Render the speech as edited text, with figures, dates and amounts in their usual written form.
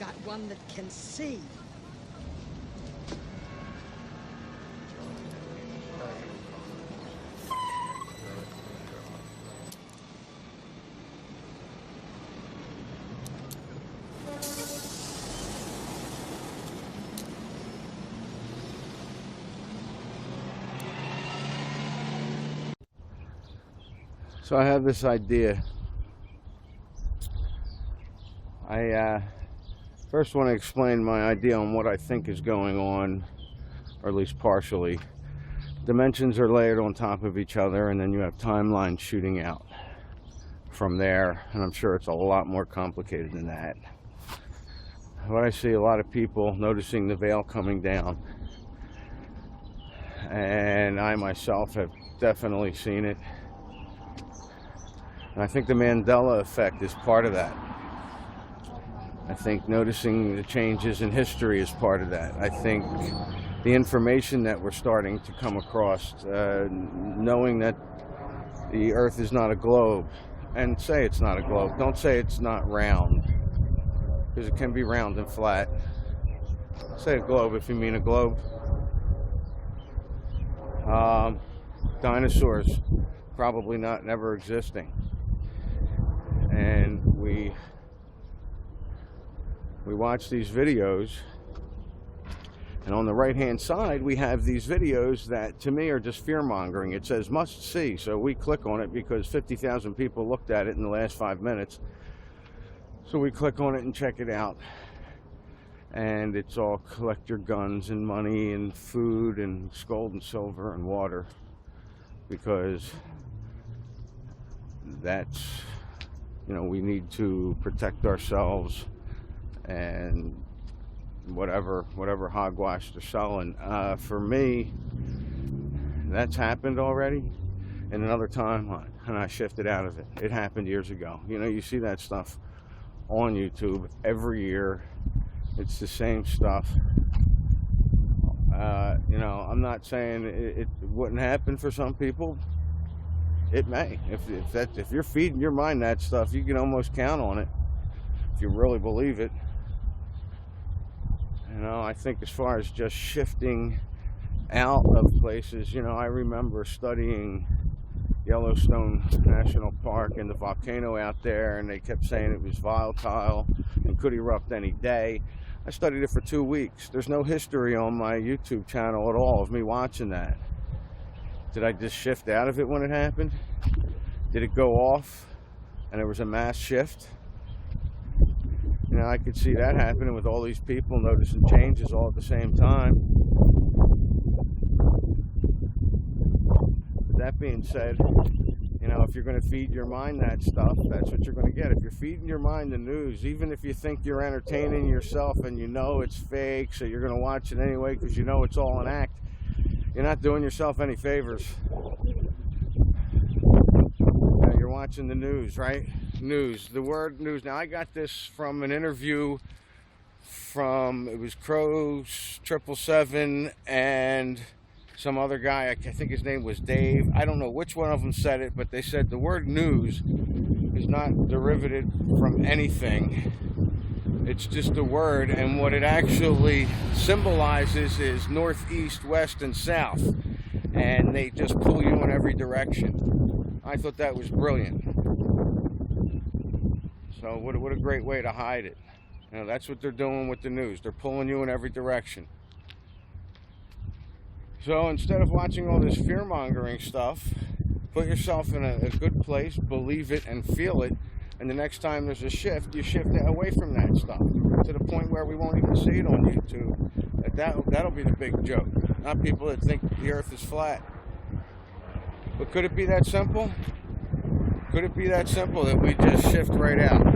got one that can see. So I have this idea. I first want to explain my idea on what I think is going on, or at least partially. Dimensions are layered on top of each other, and then you have timelines shooting out from there, and I'm sure it's a lot more complicated than that. But I see a lot of people noticing the veil coming down, and I myself have definitely seen it. And I think the Mandela effect is part of that. I think noticing the changes in history is part of that. I think the information that we're starting to come across, knowing that the Earth is not a globe, and say it's not a globe. Don't say it's not round, because it can be round and flat. Say a globe if you mean a globe. Dinosaurs probably never existing. And we watch these videos, and on the right hand side we have these videos that to me are just fear-mongering. It says must see, so we click on it because 50,000 people looked at it in the last 5 minutes. So we click on it and check it out, and it's all collect your guns and money and food and gold and silver and water, because that's, you know, we need to protect ourselves and whatever hogwash they're selling. For me, that's happened already. In another time, and I shifted out of it. It happened years ago. You know, you see that stuff on YouTube every year. It's the same stuff. You know, I'm not saying it wouldn't happen for some people. It may. If you're feeding your mind that stuff, you can almost count on it if you really believe it. You know, I think as far as just shifting out of places, you know, I remember studying Yellowstone National Park and the volcano out there, and they kept saying it was volatile and could erupt any day. I studied it for 2 weeks. There's no history on my YouTube channel at all of me watching that. Did I just shift out of it when it happened? Did it go off and there was a mass shift? You know, I could see that happening with all these people noticing changes all at the same time. But that being said, you know, if you're going to feed your mind that stuff, that's what you're going to get. If you're feeding your mind the news, even if you think you're entertaining yourself and you know it's fake, so you're going to watch it anyway because you know it's all an act, you're not doing yourself any favors. Now you're watching the news, right? News. The word news. Now I got this from an interview from, it was Crow 777 and some other guy. I think his name was Dave. I don't know which one of them said it, but they said the word news is not derivative from anything. It's just a word, and what it actually symbolizes is north, east, west, and south, and they just pull you in every direction. I thought that was brilliant. So what a great way to hide it. You know, that's what they're doing with the news. They're pulling you in every direction. So instead of watching all this fear-mongering stuff, put yourself in a good place, believe it and feel it, and the next time there's a shift, you shift away from that stuff to the point where we won't even see it on YouTube. That'll be the big joke. Not people that think the Earth is flat. But could it be that simple? Could it be that simple that we just shift right out?